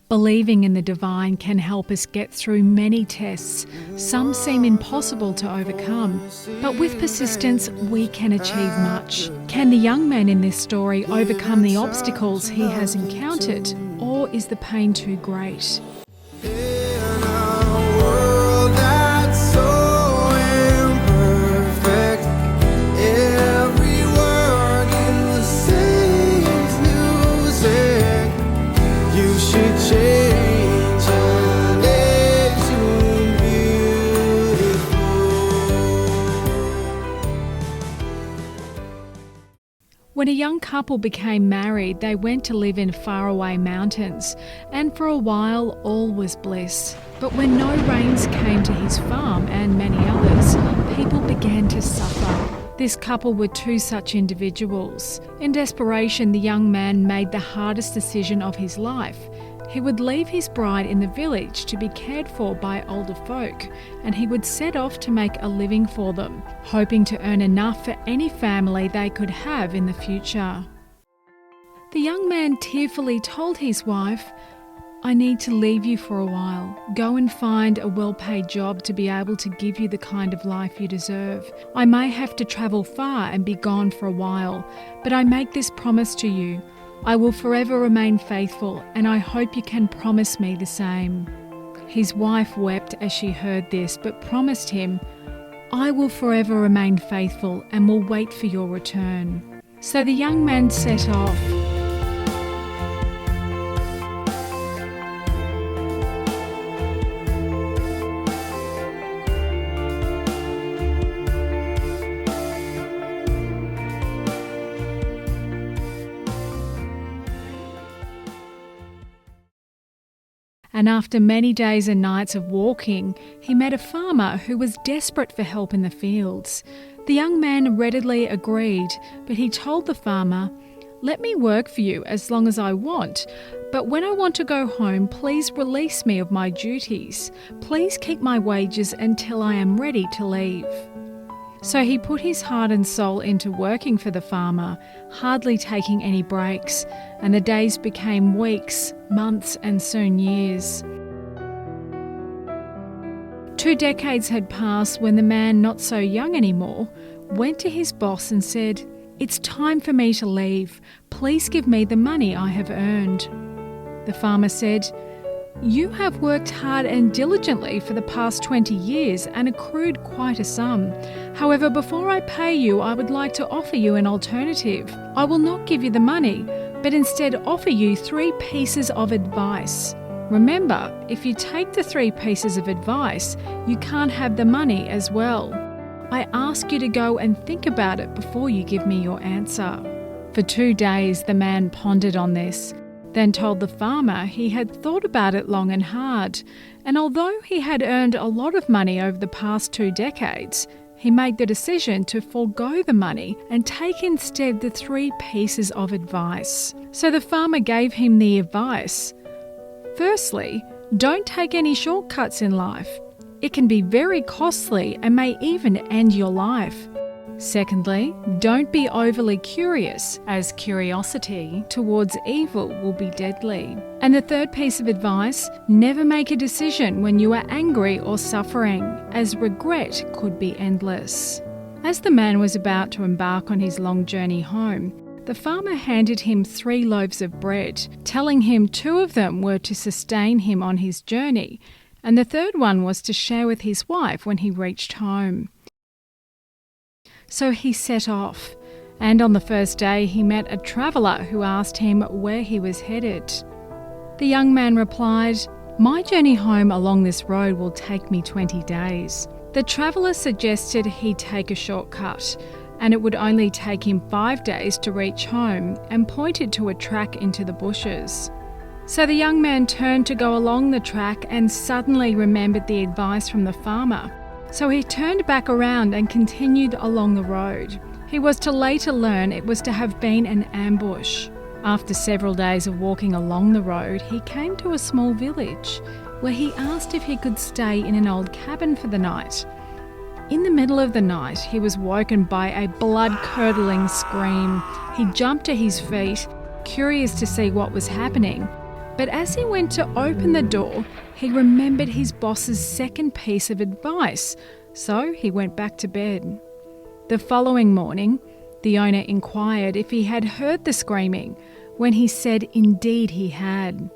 Believing in the divine can help us get through many tests. Some seem impossible to overcome, but with persistence we can achieve much. Can the young man in this story overcome the obstacles he has encountered, or is the pain too great? When a young couple became married, they went to live in faraway mountains, and for a while all was bliss. But when no rains came to his farm and many others, people began to suffer. This couple were two such individuals. In desperation, the young man made the hardest decision of his life. He would leave his bride in the village to be cared for by older folk, and he would set off to make a living for them, hoping to earn enough for any family they could have in the future. The young man tearfully told his wife, "I need to leave you for a while. Go and find a well-paid job to be able to give you the kind of life you deserve. I may have to travel far and be gone for a while, but I make this promise to you. I will forever remain faithful, and I hope you can promise me the same." His wife wept as she heard this, but promised him, "I will forever remain faithful and will wait for your return." So the young man set off. And after many days and nights of walking, he met a farmer who was desperate for help in the fields. The young man readily agreed, but he told the farmer, "Let me work for you as long as I want, but when I want to go home, please release me of my duties. Please keep my wages until I am ready to leave." So he put his heart and soul into working for the farmer, hardly taking any breaks, and the days became weeks, months, and soon years. 2 decades had passed when the man, not so young anymore, went to his boss and said, "It's time for me to leave. Please give me the money I have earned." The farmer said, "You have worked hard and diligently for the past 20 years and accrued quite a sum. However, before I pay you, I would like to offer you an alternative. I will not give you the money, but instead offer you 3 pieces of advice. Remember, if you take the 3 pieces of advice, you can't have the money as well. I ask you to go and think about it before you give me your answer." For 2 days, the man pondered on this, then told the farmer he had thought about it long and hard, and although he had earned a lot of money over the past 2 decades, he made the decision to forego the money and take instead the 3 pieces of advice. So the farmer gave him the advice. Firstly, don't take any shortcuts in life. It can be very costly and may even end your life. Secondly, don't be overly curious, as curiosity towards evil will be deadly. And the 3rd piece of advice, never make a decision when you are angry or suffering, as regret could be endless. As the man was about to embark on his long journey home, the farmer handed him 3 loaves of bread, telling him 2 of them were to sustain him on his journey, and the 3rd one was to share with his wife when he reached home. So he set off, and on the first day he met a traveller who asked him where he was headed. The young man replied, "My journey home along this road will take me 20 days. The traveller suggested he take a shortcut, and it would only take him 5 days to reach home, and pointed to a track into the bushes. So the young man turned to go along the track and suddenly remembered the advice from the farmer. So he turned back around and continued along the road. He was to later learn it was to have been an ambush. After several days of walking along the road, he came to a small village where he asked if he could stay in an old cabin for the night. In the middle of the night, he was woken by a blood-curdling scream. He jumped to his feet, curious to see what was happening. But as he went to open the door, he remembered his boss's second piece of advice, so he went back to bed. The following morning, the owner inquired if he had heard the screaming, when he said indeed he had.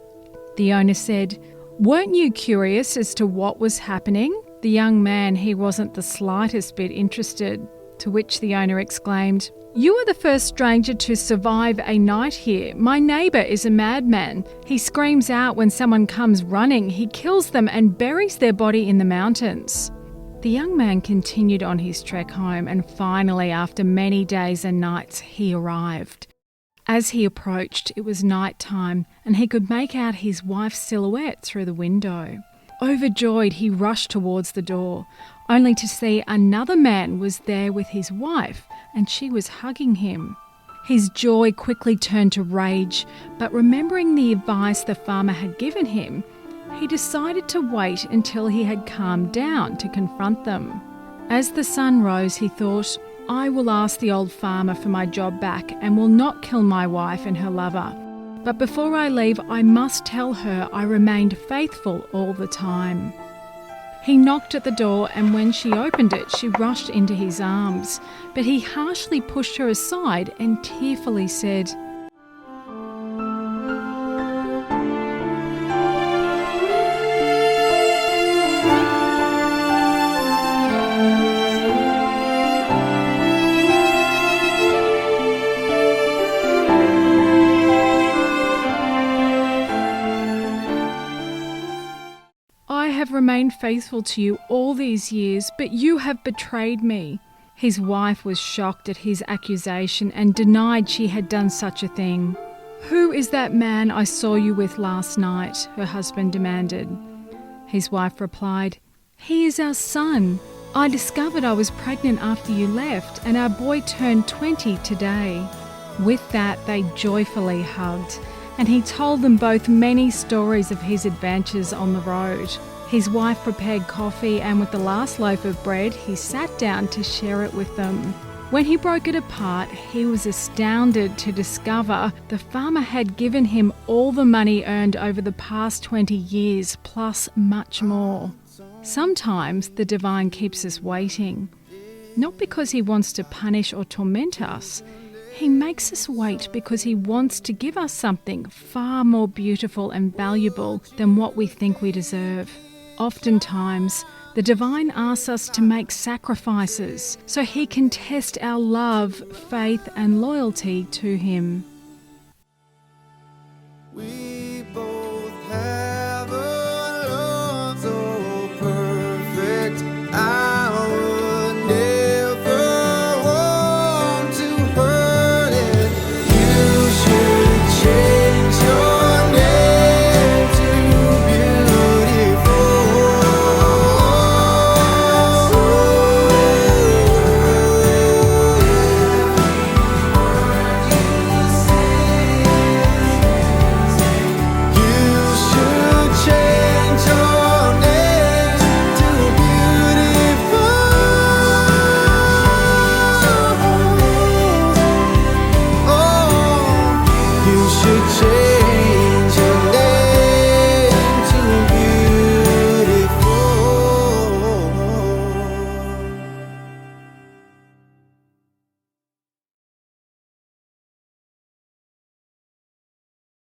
The owner said, "Weren't you curious as to what was happening?" The young man, he wasn't the slightest bit interested, to which the owner exclaimed, "You are the first stranger to survive a night here. My neighbour is a madman. He screams out when someone comes running. He kills them and buries their body in the mountains." The young man continued on his trek home, and finally, after many days and nights, he arrived. As he approached, it was night time, and he could make out his wife's silhouette through the window. Overjoyed, he rushed towards the door, only to see another man was there with his wife, and she was hugging him. His joy quickly turned to rage, but remembering the advice the farmer had given him, he decided to wait until he had calmed down to confront them. As the sun rose, he thought, "I will ask the old farmer for my job back and will not kill my wife and her lover. But before I leave, I must tell her I remained faithful all the time." He knocked at the door, and when she opened it, she rushed into his arms. But he harshly pushed her aside and tearfully said, "I have remained faithful to you all these years, but you have betrayed me." His wife was shocked at his accusation and denied she had done such a thing. "Who is that man I saw you with last night?" her husband demanded. His wife replied, "He is our son. I discovered I was pregnant after you left, and our boy turned 20 today." With that, they joyfully hugged, and he told them both many stories of his adventures on the road. His wife prepared coffee, and with the last loaf of bread, he sat down to share it with them. When he broke it apart, he was astounded to discover the farmer had given him all the money earned over the past 20 years, plus much more. Sometimes the divine keeps us waiting, not because he wants to punish or torment us. He makes us wait because he wants to give us something far more beautiful and valuable than what we think we deserve. Oftentimes, the divine asks us to make sacrifices so he can test our love, faith, and loyalty to him.